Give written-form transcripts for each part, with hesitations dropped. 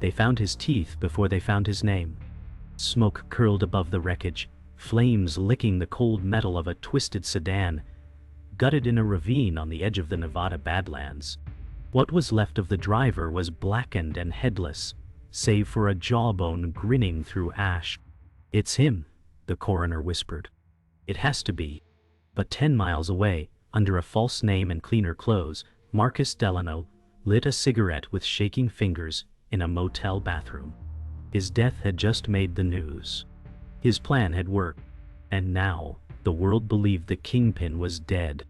They found his teeth before they found his name. Smoke curled above the wreckage, flames licking the cold metal of a twisted sedan, gutted in a ravine on the edge of the Nevada Badlands. What was left of the driver was blackened and headless, save for a jawbone grinning through ash. "It's him," the coroner whispered. "It has to be." But 10 miles away, under a false name and cleaner clothes, Marcus Delano lit a cigarette with shaking fingers in a motel bathroom. His death had just made the news. His plan had worked, and now the world believed the Kingpin was dead.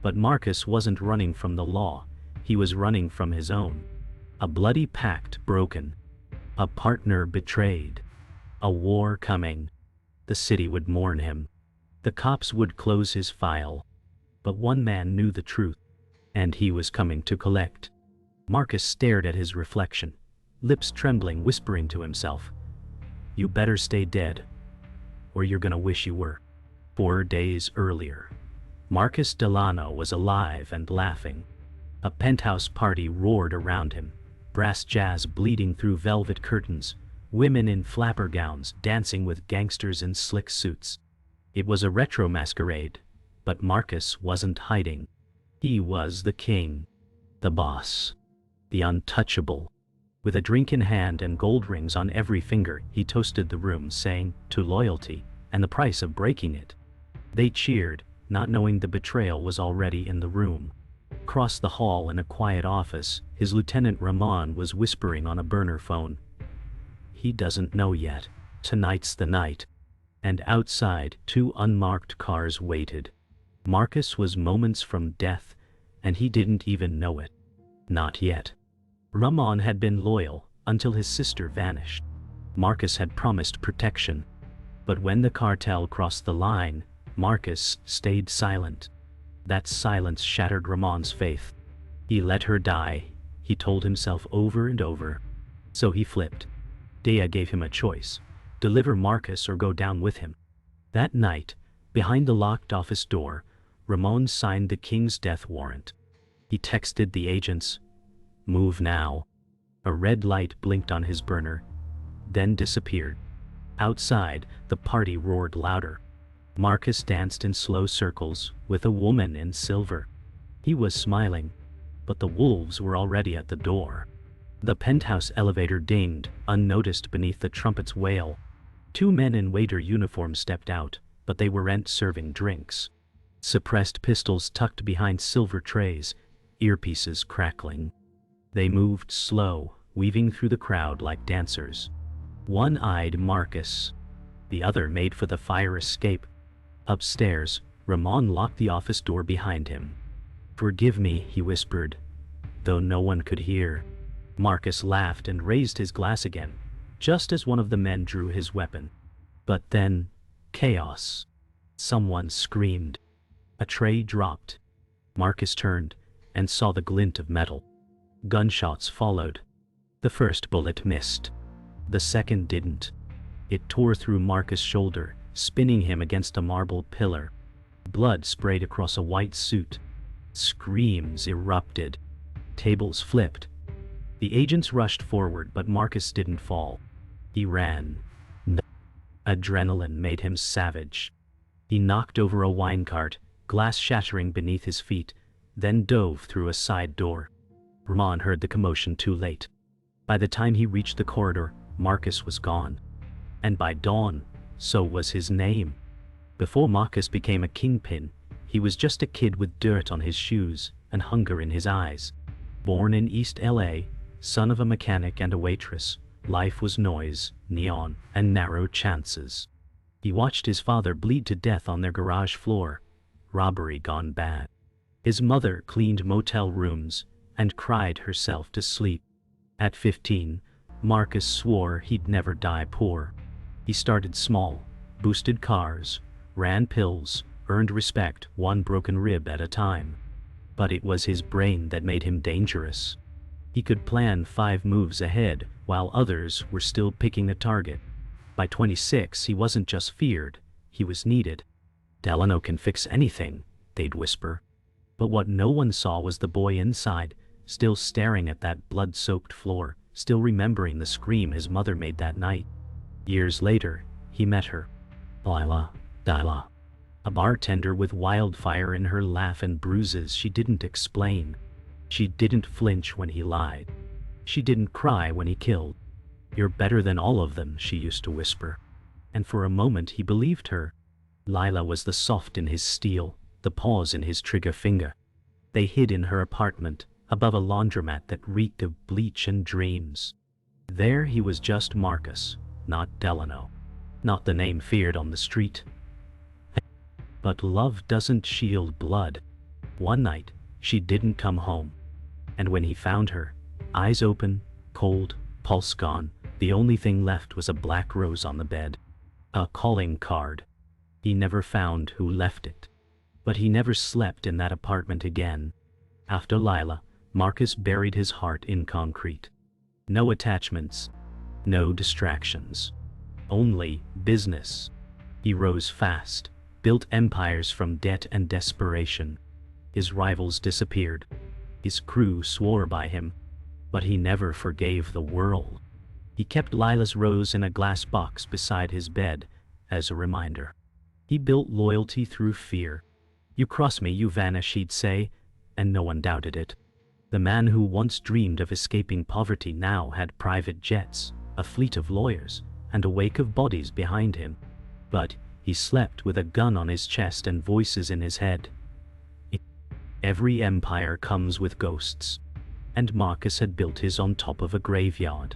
But Marcus wasn't running from the law, he was running from his own. A bloody pact broken. A partner betrayed. A war coming. The city would mourn him. The cops would close his file. But one man knew the truth, and he was coming to collect. Marcus stared at his reflection, lips trembling, whispering to himself, "You better stay dead, or you're gonna wish you were." 4 days earlier, Marcus Delano was alive and laughing. A penthouse party roared around him, brass jazz bleeding through velvet curtains, women in flapper gowns dancing with gangsters in slick suits. It was a retro masquerade, but Marcus wasn't hiding. He was the king, the boss, the untouchable. With a drink in hand and gold rings on every finger, he toasted the room, saying, "To loyalty, and the price of breaking it." They cheered, not knowing the betrayal was already in the room. Across the hall in a quiet office, his lieutenant Ramon was whispering on a burner phone. "He doesn't know yet. Tonight's the night." And outside, 2 unmarked cars waited. Marcus was moments from death, and he didn't even know it. Not yet. Ramon had been loyal until his sister vanished. Marcus had promised protection. But when the cartel crossed the line, Marcus stayed silent. That silence shattered Ramon's faith. He let her die, he told himself over and over. So he flipped. Dea gave him a choice: deliver Marcus or go down with him. That night, behind the locked office door, Ramon signed the king's death warrant. He texted the agents, "Move now." A red light blinked on his burner, then disappeared. Outside, the party roared louder. Marcus danced in slow circles with a woman in silver. He was smiling, but the wolves were already at the door. The penthouse elevator dinged, unnoticed beneath the trumpet's wail. 2 men in waiter uniforms stepped out, but they weren't serving drinks. Suppressed pistols tucked behind silver trays, earpieces crackling. They moved slow, weaving through the crowd like dancers. One eyed Marcus. The other made for the fire escape. Upstairs, Ramon locked the office door behind him. "Forgive me," he whispered, though no one could hear. Marcus laughed and raised his glass again, just as one of the men drew his weapon. But then, chaos. Someone screamed. A tray dropped. Marcus turned and saw the glint of metal. Gunshots followed. The first bullet missed. The second didn't. It tore through Marcus' shoulder, spinning him against a marble pillar. Blood sprayed across a white suit. Screams erupted. Tables flipped. The agents rushed forward, but Marcus didn't fall. He ran. Adrenaline made him savage. He knocked over a wine cart, glass shattering beneath his feet, then dove through a side door. Ramon heard the commotion too late. By the time he reached the corridor, Marcus was gone. And by dawn, so was his name. Before Marcus became a kingpin, he was just a kid with dirt on his shoes and hunger in his eyes. Born in East LA, son of a mechanic and a waitress, life was noise, neon, and narrow chances. He watched his father bleed to death on their garage floor, robbery gone bad. His mother cleaned motel rooms and cried herself to sleep. At 15, Marcus swore he'd never die poor. He started small, boosted cars, ran pills, earned respect, one broken rib at a time. But it was his brain that made him dangerous. He could plan 5 moves ahead while others were still picking a target. By 26, he wasn't just feared, he was needed. "Delano can fix anything," they'd whisper. But what no one saw was the boy inside, still staring at that blood-soaked floor, still remembering the scream his mother made that night. Years later, he met her. Lila, a bartender with wildfire in her laugh and bruises she didn't explain. She didn't flinch when he lied. She didn't cry when he killed. "You're better than all of them," she used to whisper. And for a moment he believed her. Lila was the soft in his steel, the pause in his trigger finger. They hid in her apartment, above a laundromat that reeked of bleach and dreams. There he was, just Marcus, not Delano. Not the name feared on the street. But love doesn't shield blood. One night, she didn't come home. And when he found her, eyes open, cold, pulse gone, the only thing left was a black rose on the bed. A calling card. He never found who left it. But he never slept in that apartment again. After Lila, Marcus buried his heart in concrete. No attachments. No distractions. Only business. He rose fast, built empires from debt and desperation. His rivals disappeared. His crew swore by him. But he never forgave the world. He kept Lila's rose in a glass box beside his bed, as a reminder. He built loyalty through fear. "You cross me, you vanish," he'd say, and no one doubted it. The man who once dreamed of escaping poverty now had private jets, a fleet of lawyers, and a wake of bodies behind him. But he slept with a gun on his chest and voices in his head. Every empire comes with ghosts. And Marcus had built his on top of a graveyard.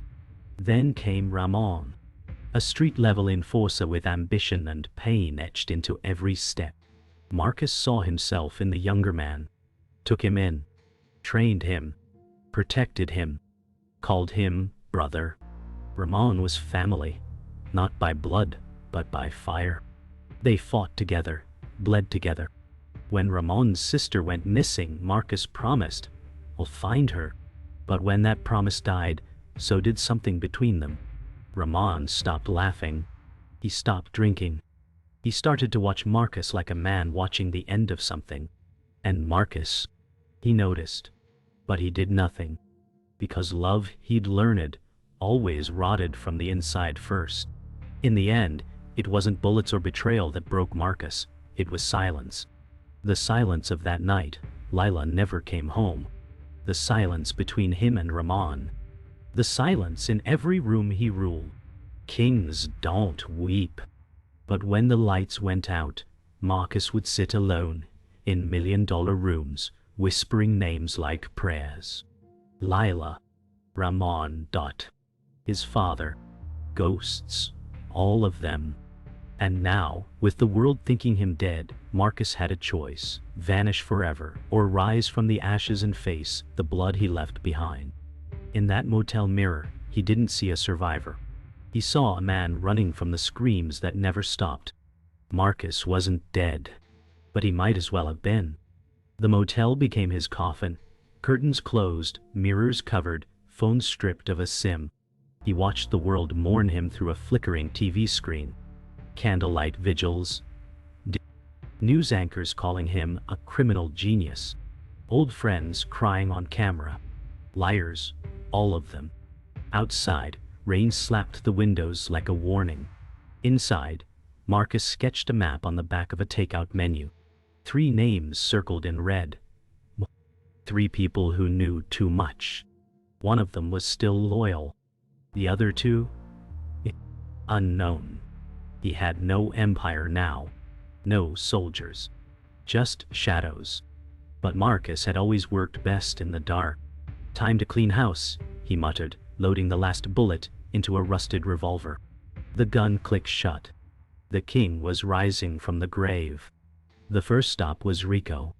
Then came Ramon, a street-level enforcer with ambition and pain etched into every step. Marcus saw himself in the younger man, took him in, trained him, protected him, called him brother. Ramon was family, not by blood, but by fire. They fought together, bled together. When Ramon's sister went missing, Marcus promised, "I'll find her." But when that promise died, so did something between them. Ramon stopped laughing. He stopped drinking. He started to watch Marcus like a man watching the end of something. And Marcus, he noticed. But he did nothing. Because love, he'd learned, always rotted from the inside first. In the end, it wasn't bullets or betrayal that broke Marcus, it was silence. The silence of that night. Lila never came home. The silence between him and Ramon. The silence in every room he ruled. Kings don't weep. But when the lights went out, Marcus would sit alone, in million-dollar rooms, whispering names like prayers. Lila, Ramon. His father. Ghosts. All of them. And now, with the world thinking him dead, Marcus had a choice: vanish forever, or rise from the ashes and face the blood he left behind. In that motel mirror, he didn't see a survivor. He saw a man running from the screams that never stopped. Marcus wasn't dead, but he might as well have been. The motel became his coffin, curtains closed, mirrors covered, phone stripped of a SIM. He watched the world mourn him through a flickering TV screen. Candlelight vigils. News anchors calling him a criminal genius. Old friends crying on camera. Liars, all of them. Outside, rain slapped the windows like a warning. Inside, Marcus sketched a map on the back of a takeout menu. 3 names circled in red. 3 people who knew too much. One of them was still loyal. The other 2? Unknown. He had no empire now. No soldiers. Just shadows. But Marcus had always worked best in the dark. "Time to clean house," he muttered, loading the last bullet into a rusted revolver. The gun clicked shut. The king was rising from the grave. The first stop was Rico.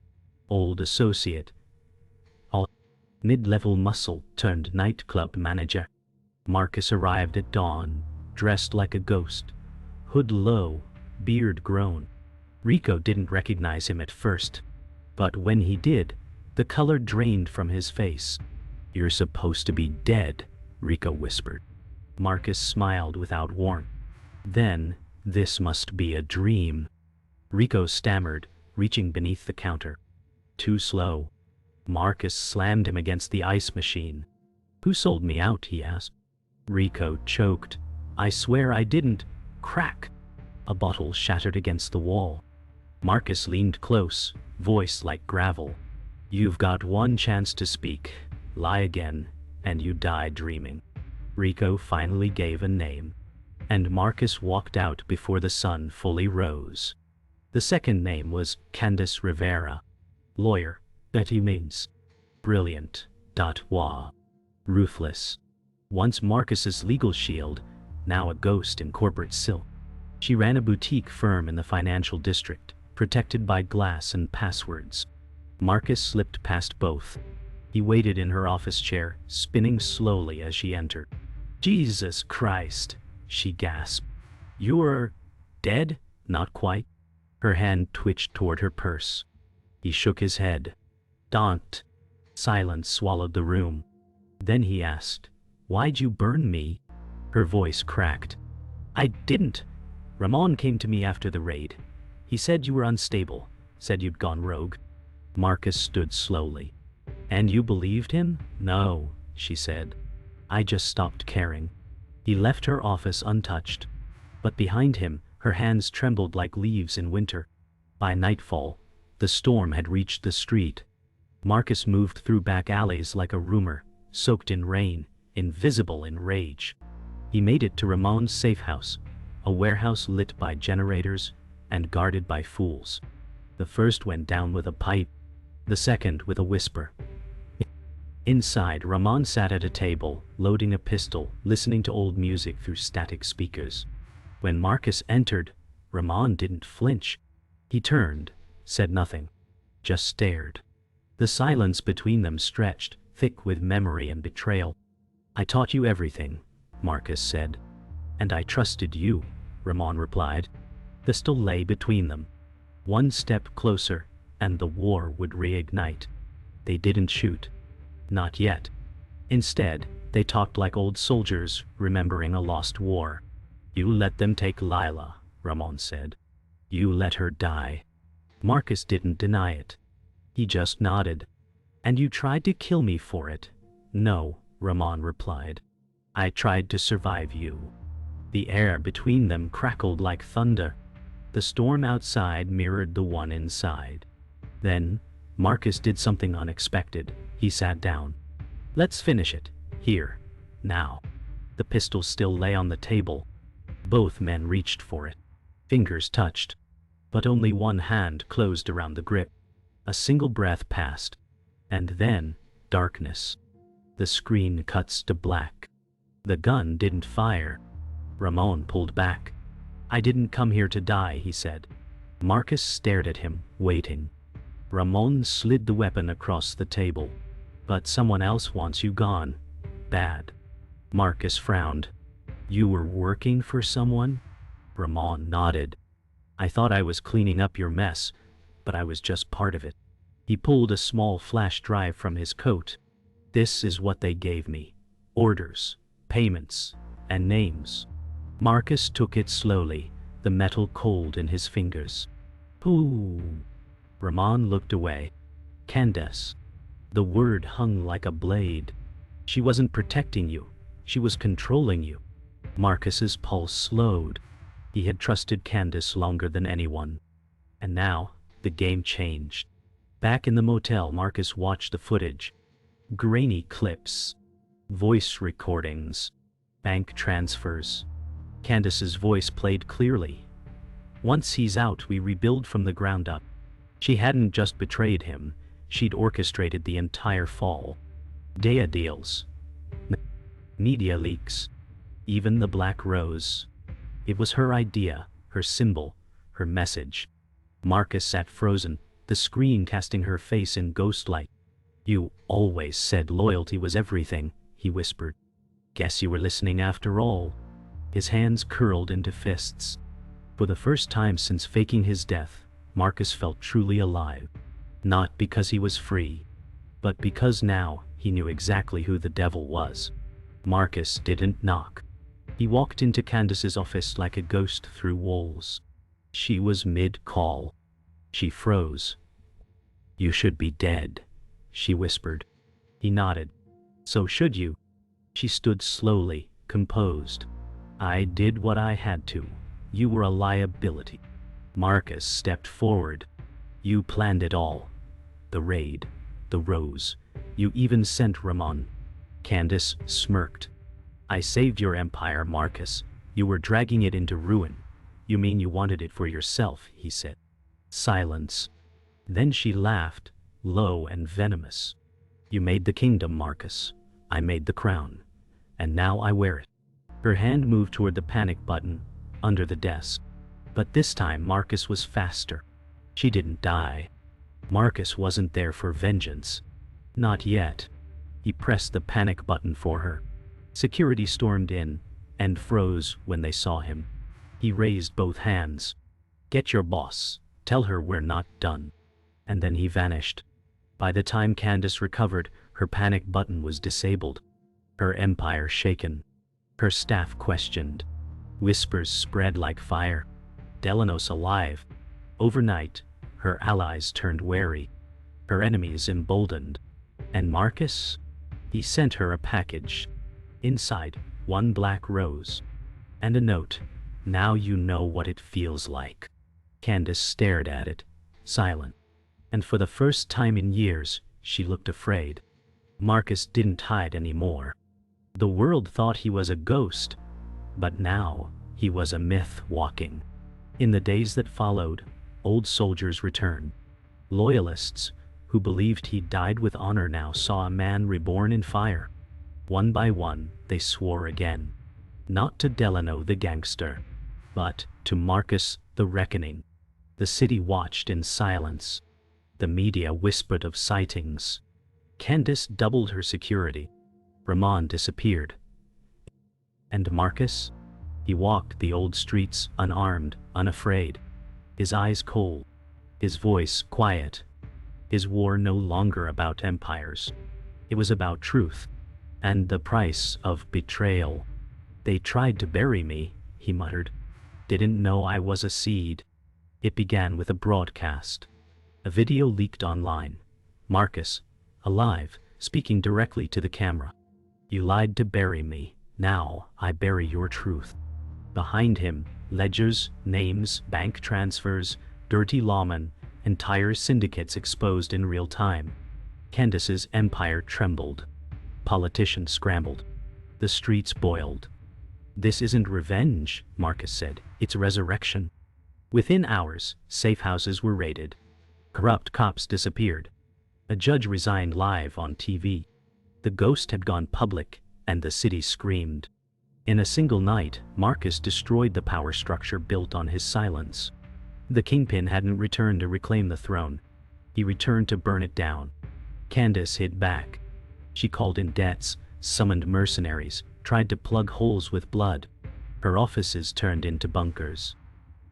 Old associate. Mid-level muscle turned nightclub manager. Marcus arrived at dawn, dressed like a ghost. Hood low, beard grown. Rico didn't recognize him at first. But when he did, the color drained from his face. "You're supposed to be dead," Rico whispered. Marcus smiled without warmth. Then, "This must be a dream." Rico stammered, reaching beneath the counter. Too slow. Marcus slammed him against the ice machine. Who sold me out? He asked. Rico choked. I swear I didn't. Crack. A bottle shattered against the wall. Marcus leaned close, voice like gravel. You've got one chance to speak. Lie again, and you die dreaming. Rico finally gave a name. And Marcus walked out before the sun fully rose. The second name was Candace Rivera. Lawyer, that he means. Brilliant. Wah. Ruthless. Once Marcus's legal shield, now a ghost in corporate silk. She ran a boutique firm in the financial district, protected by glass and passwords. Marcus slipped past both. He waited in her office chair, spinning slowly as she entered. Jesus Christ, she gasped. You're dead? Not quite. Her hand twitched toward her purse. He shook his head. Don't. Silence swallowed the room. Then he asked, Why'd you burn me? Her voice cracked. I didn't. Ramon came to me after the raid. He said you were unstable, said you'd gone rogue. Marcus stood slowly. And you believed him? No, she said. I just stopped caring. He left her office untouched. But behind him, her hands trembled like leaves in winter. By nightfall, the storm had reached the street. Marcus moved through back alleys like a rumor, soaked in rain, invisible in rage. He made it to Ramon's safe house, a warehouse lit by generators and guarded by fools. The first went down with a pipe, the second with a whisper. Inside, Ramon sat at a table, loading a pistol, listening to old music through static speakers. When Marcus entered, Ramon didn't flinch. He turned, said nothing, just stared. The silence between them stretched, thick with memory and betrayal. I taught you everything, Marcus said. And I trusted you, Ramon replied. The pistol lay between them. One step closer, and the war would reignite. They didn't shoot. Not yet. Instead, they talked like old soldiers remembering a lost war. You let them take Lila, Ramon said. You let her die. Marcus didn't deny it. He just nodded. And you tried to kill me for it? No, Ramon replied. I tried to survive you. The air between them crackled like thunder. The storm outside mirrored the one inside. Then, Marcus did something unexpected. He sat down. Let's finish it. Here. Now. The pistol still lay on the table. Both men reached for it. Fingers touched. But only one hand closed around the grip. A single breath passed. And then, darkness. The screen cuts to black. The gun didn't fire. Ramon pulled back. I didn't come here to die, he said. Marcus stared at him, waiting. Ramon slid the weapon across the table. But someone else wants you gone. Bad. Marcus frowned. You were working for someone? Ramon nodded. I thought I was cleaning up your mess, but I was just part of it. He pulled a small flash drive from his coat. This is what they gave me. Orders, payments, and names. Marcus took it slowly, the metal cold in his fingers. Ooh. Ramon looked away. Candace. The word hung like a blade. She wasn't protecting you. She was controlling you. Marcus's pulse slowed. He had trusted Candace longer than anyone. And now, the game changed. Back in the motel, Marcus watched the footage. Grainy clips. Voice recordings. Bank transfers. Candace's voice played clearly. Once he's out, we rebuild from the ground up. She hadn't just betrayed him. She'd orchestrated the entire fall. Dea deals. Media leaks. Even the Black Rose. It was her idea, her symbol, her message. Marcus sat frozen, the screen casting her face in ghostlight. You always said loyalty was everything, he whispered. Guess you were listening after all. His hands curled into fists. For the first time since faking his death, Marcus felt truly alive. Not because he was free, but because now he knew exactly who the devil was. Marcus didn't knock. He walked into Candace's office like a ghost through walls. She was mid-call. She froze. You should be dead, she whispered. He nodded. So should you. She stood slowly, composed. I did what I had to. You were a liability. Marcus stepped forward. You planned it all. The raid, the rose. You even sent Ramon. Candace smirked. I saved your empire, Marcus. You were dragging it into ruin. You mean you wanted it for yourself, he said. Silence. Then she laughed, low and venomous. You made the kingdom, Marcus. I made the crown. And now I wear it. Her hand moved toward the panic button, under the desk. But this time Marcus was faster. She didn't die. Marcus wasn't there for vengeance. Not yet. He pressed the panic button for her. Security stormed in, and froze when they saw him. He raised both hands. Get your boss. Tell her we're not done. And then he vanished. By the time Candace recovered, her panic button was disabled. Her empire shaken. Her staff questioned. Whispers spread like fire. Delano's alive. Overnight, her allies turned wary. Her enemies emboldened. And Marcus? He sent her a package. Inside, one black rose. And a note. Now you know what it feels like. Candace stared at it, silent. And for the first time in years, she looked afraid. Marcus didn't hide anymore. The world thought he was a ghost, but now he was a myth walking. In the days that followed, old soldiers returned. Loyalists, who believed he died with honor, now saw a man reborn in fire. One by one, they swore again. Not to Delano the gangster, but to Marcus the reckoning. The city watched in silence. The media whispered of sightings. Candace doubled her security. Ramon disappeared. And Marcus? He walked the old streets unarmed, unafraid. His eyes cold. His voice quiet. His war no longer about empires. It was about truth. And the price of betrayal. They tried to bury me, he muttered. Didn't know I was a seed. It began with a broadcast. A video leaked online. Marcus, alive, speaking directly to the camera. You lied to bury me. Now I bury your truth. Behind him, ledgers, names, bank transfers, dirty lawmen, entire syndicates exposed in real time. Candace's empire trembled. Politicians scrambled. The streets boiled. This isn't revenge, Marcus said. It's resurrection. Within hours, safe houses were raided. Corrupt cops disappeared. A judge resigned live on TV. The ghost had gone public, and the city screamed. In a single night, Marcus destroyed the power structure built on his silence. The Kingpin hadn't returned to reclaim the throne. He returned to burn it down. Candace hit back. She called in debts, summoned mercenaries, tried to plug holes with blood. Her offices turned into bunkers.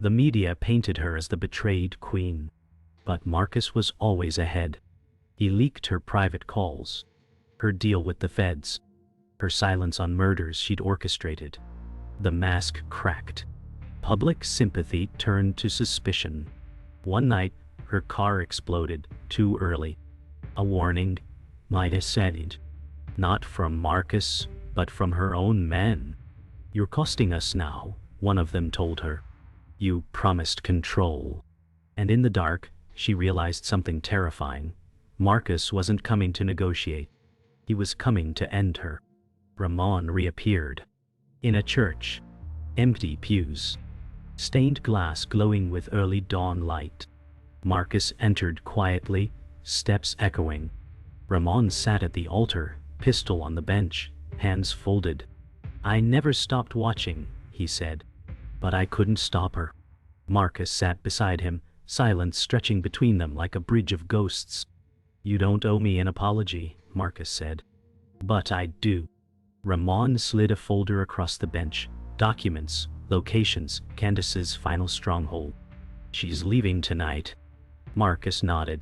The media painted her as the betrayed queen. But Marcus was always ahead. He leaked her private calls. Her deal with the feds. Her silence on murders she'd orchestrated. The mask cracked. Public sympathy turned to suspicion. One night, her car exploded, too early. A warning, might have said it. Not from Marcus, but from her own men. You're costing us now, one of them told her. You promised control. And in the dark, she realized something terrifying. Marcus wasn't coming to negotiate. He was coming to end her. Ramon reappeared. In a church. Empty pews. Stained glass glowing with early dawn light. Marcus entered quietly, steps echoing. Ramon sat at the altar, pistol on the bench, hands folded. I never stopped watching, he said. But I couldn't stop her. Marcus sat beside him, silence stretching between them like a bridge of ghosts. You don't owe me an apology, Marcus said. But I do. Ramon slid a folder across the bench. Documents, locations, Candace's final stronghold. She's leaving tonight. Marcus nodded.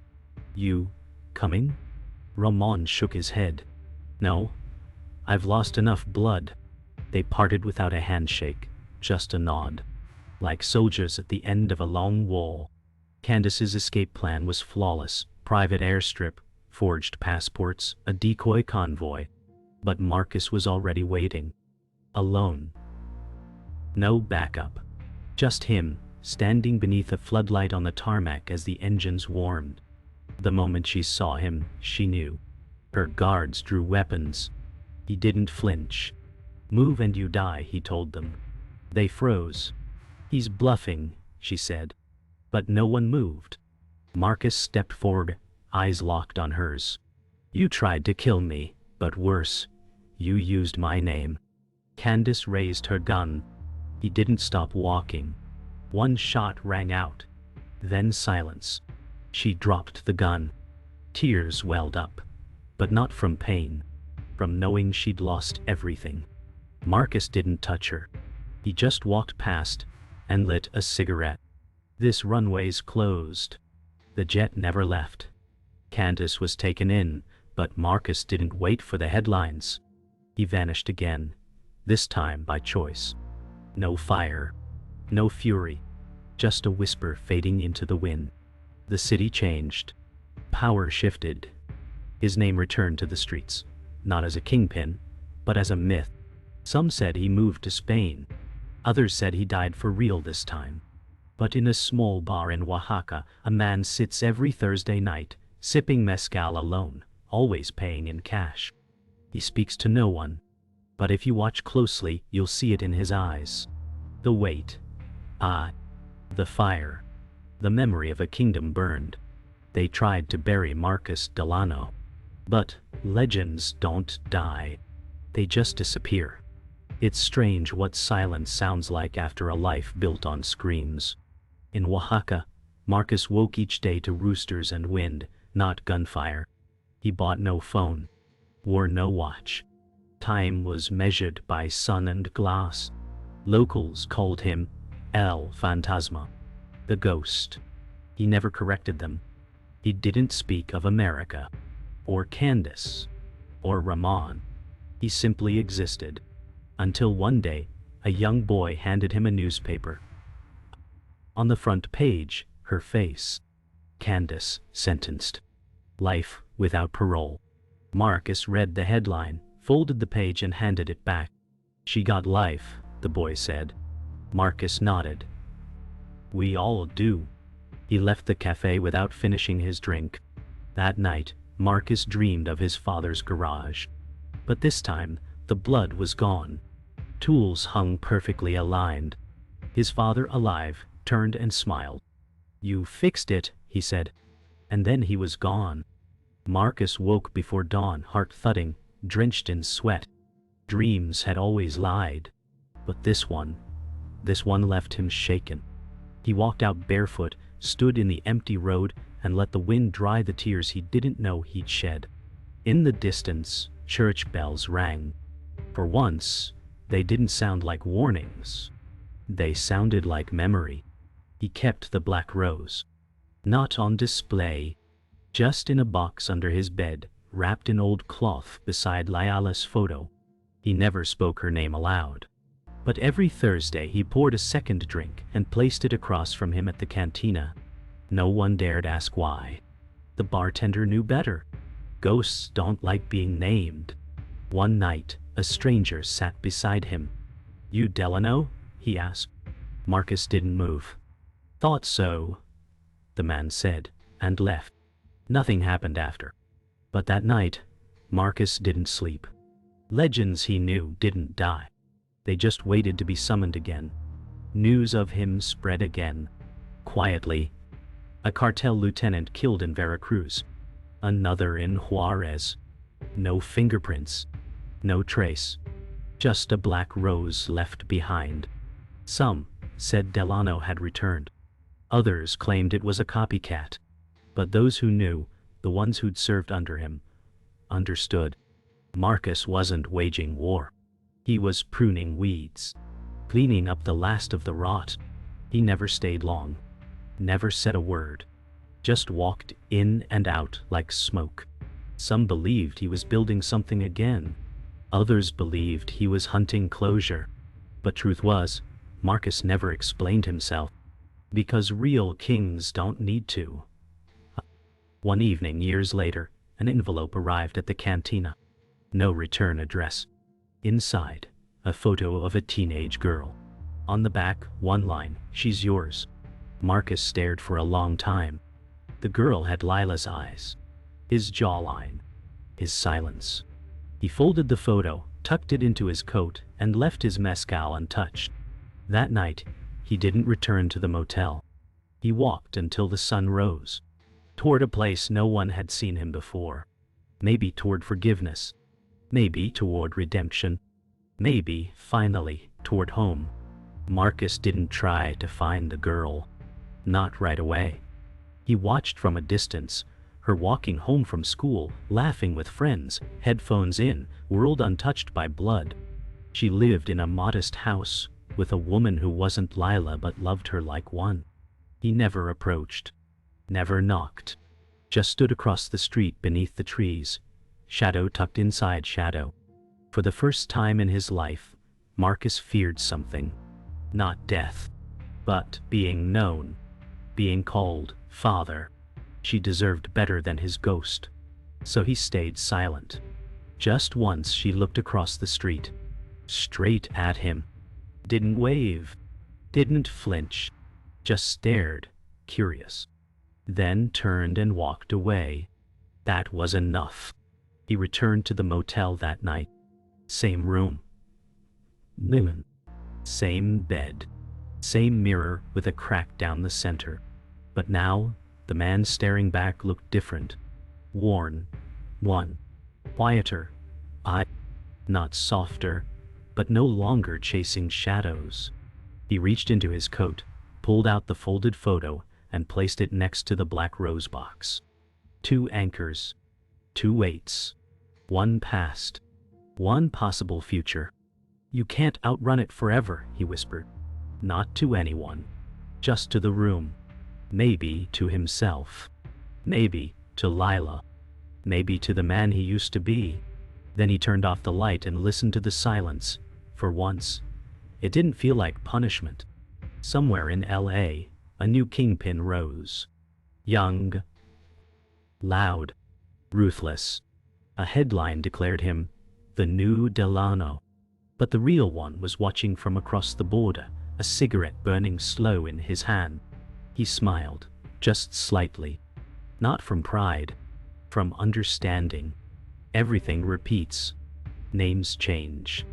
You coming? Ramon shook his head. No. I've lost enough blood. They parted without a handshake, just a nod. Like soldiers at the end of a long wall. Candace's escape plan was flawless. Private airstrip, forged passports, a decoy convoy. But Marcus was already waiting. Alone. No backup. Just him, standing beneath a floodlight on the tarmac as the engines warmed. The moment she saw him, she knew. Her guards drew weapons. He didn't flinch. "Move and you die," he told them. They froze. "He's bluffing," she said. But no one moved. Marcus stepped forward, eyes locked on hers. "You tried to kill me, but worse. You used my name." Candace raised her gun. He didn't stop walking. One shot rang out. Then silence. She dropped the gun. Tears welled up. But not from pain. From knowing she'd lost everything. Marcus didn't touch her. He just walked past and lit a cigarette. This runway's closed. The jet never left. Candace was taken in, but Marcus didn't wait for the headlines. He vanished again, this time by choice. No fire, no fury, just a whisper fading into the wind. The city changed. Power shifted. His name returned to the streets, not as a kingpin, but as a myth. Some said he moved to Spain. Others said he died for real this time. But in a small bar in Oaxaca, a man sits every Thursday night, sipping mezcal alone, always paying in cash. He speaks to no one. But if you watch closely, you'll see it in his eyes. The weight. The fire. The memory of a kingdom burned. They tried to bury Marcus Delano. But legends don't die. They just disappear. It's strange what silence sounds like after a life built on screams. In Oaxaca, Marcus woke each day to roosters and wind, not gunfire. He bought no phone, wore no watch. Time was measured by sun and glass. Locals called him El Fantasma, the ghost. He never corrected them. He didn't speak of America, or Candace, or Ramon. He simply existed. Until one day, a young boy handed him a newspaper. On the front page, her face. Candace sentenced. Life without parole. Marcus read the headline, folded the page and handed it back. "She got life," the boy said. Marcus nodded. "We all do." He left the cafe without finishing his drink. That night, Marcus dreamed of his father's garage. But this time, the blood was gone. Tools hung perfectly aligned. His father, alive, turned and smiled. "You fixed it," he said. And then he was gone. Marcus woke before dawn, heart thudding, drenched in sweat. Dreams had always lied. But this one left him shaken. He walked out barefoot, stood in the empty road, and let the wind dry the tears he didn't know he'd shed. In the distance, church bells rang. For once, they didn't sound like warnings. They sounded like memory. He kept the black rose. Not on display. Just in a box under his bed, wrapped in old cloth beside Layala's photo. He never spoke her name aloud. But every Thursday he poured a second drink and placed it across from him at the cantina. No one dared ask why. The bartender knew better. Ghosts don't like being named. One night, a stranger sat beside him. "You Delano?" he asked. Marcus didn't move. "Thought so," the man said, and left. Nothing happened after. But that night, Marcus didn't sleep. Legends he knew didn't die. They just waited to be summoned again. News of him spread again. Quietly. A cartel lieutenant killed in Veracruz. Another in Juarez. No fingerprints. No trace. Just a black rose left behind. Some said Delano had returned. Others claimed it was a copycat. But those who knew, the ones who'd served under him, understood. Marcus wasn't waging war. He was pruning weeds. Cleaning up the last of the rot. He never stayed long. Never said a word. Just walked in and out like smoke. Some believed he was building something again. Others believed he was hunting closure. But truth was, Marcus never explained himself. Because real kings don't need to. One evening years later, an envelope arrived at the cantina. No return address. Inside, a photo of a teenage girl. On the back, one line, "She's yours." Marcus stared for a long time. The girl had Lila's eyes, his jawline, his silence. He folded the photo, tucked it into his coat, and left his mezcal untouched. That night, he didn't return to the motel. He walked until the sun rose, toward a place no one had seen him before. Maybe toward forgiveness. Maybe toward redemption. Maybe, finally, toward home. Marcus didn't try to find the girl. Not right away. He watched from a distance, her walking home from school, laughing with friends, headphones in, world untouched by blood. She lived in a modest house, with a woman who wasn't Lila but loved her like one. He never approached. Never knocked. Just stood across the street beneath the trees, shadow tucked inside shadow. For the first time in his life, Marcus feared something. Not death, but being known. Being called father. She deserved better than his ghost. So he stayed silent. Just once she looked across the street. Straight at him. Didn't wave. Didn't flinch. Just stared, curious. Then turned and walked away. That was enough. He returned to the motel that night. Same room. Linen. Same bed. Same mirror with a crack down the center. But now, the man staring back looked different. Worn. One. Quieter. Not softer, but no longer chasing shadows. He reached into his coat, pulled out the folded photo, and placed it next to the black rose box. 2 anchors. 2 weights. 1 past. 1 possible future. "You can't outrun it forever," he whispered. Not to anyone. Just to the room. Maybe to himself. Maybe to Lila. Maybe to the man he used to be. Then he turned off the light and listened to the silence. For once, it didn't feel like punishment. Somewhere in LA, a new Kingpin rose. Young. Loud. Ruthless. A headline declared him the new Delano. But the real one was watching from across the border, a cigarette burning slow in his hand. He smiled, just slightly. Not from pride. From understanding. Everything repeats. Names change.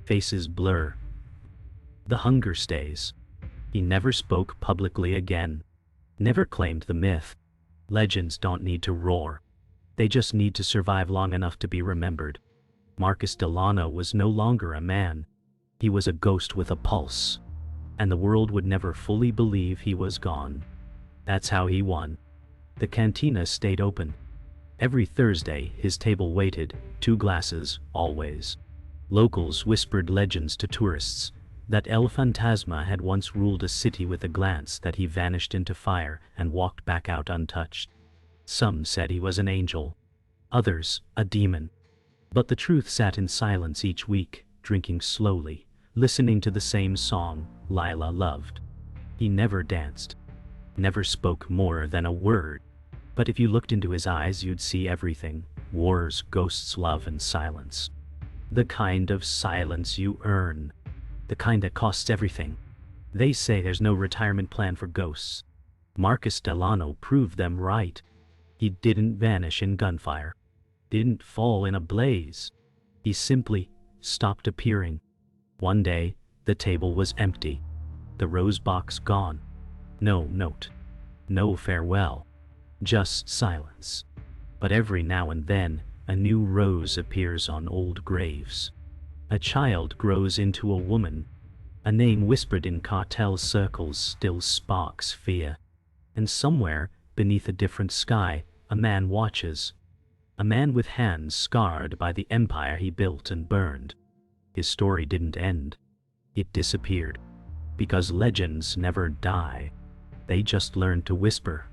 Faces blur. The hunger stays. He never spoke publicly again. Never claimed the myth. Legends don't need to roar. They just need to survive long enough to be remembered. Marcus Delano was no longer a man. He was a ghost with a pulse. And the world would never fully believe he was gone. That's how he won. The cantina stayed open. Every Thursday, his table waited, 2 glasses, always. Locals whispered legends to tourists, that El Fantasma had once ruled a city with a glance, that he vanished into fire and walked back out untouched. Some said he was an angel. Others, a demon. But the truth sat in silence each week, drinking slowly, listening to the same song Lila loved. He never danced. Never spoke more than a word. But if you looked into his eyes, you'd see everything. Wars, ghosts, love, and silence. The kind of silence you earn. The kind that costs everything. They say there's no retirement plan for ghosts. Marcus Delano proved them right. He didn't vanish in gunfire. Didn't fall in a blaze. He simply stopped appearing. One day, the table was empty. The rose box gone. No note. No farewell. Just silence. But every now and then, a new rose appears on old graves. A child grows into a woman. A name whispered in cartel circles still sparks fear. And somewhere, beneath a different sky, a man watches. A man with hands scarred by the empire he built and burned. His story didn't end. It disappeared. Because legends never die. They just learn to whisper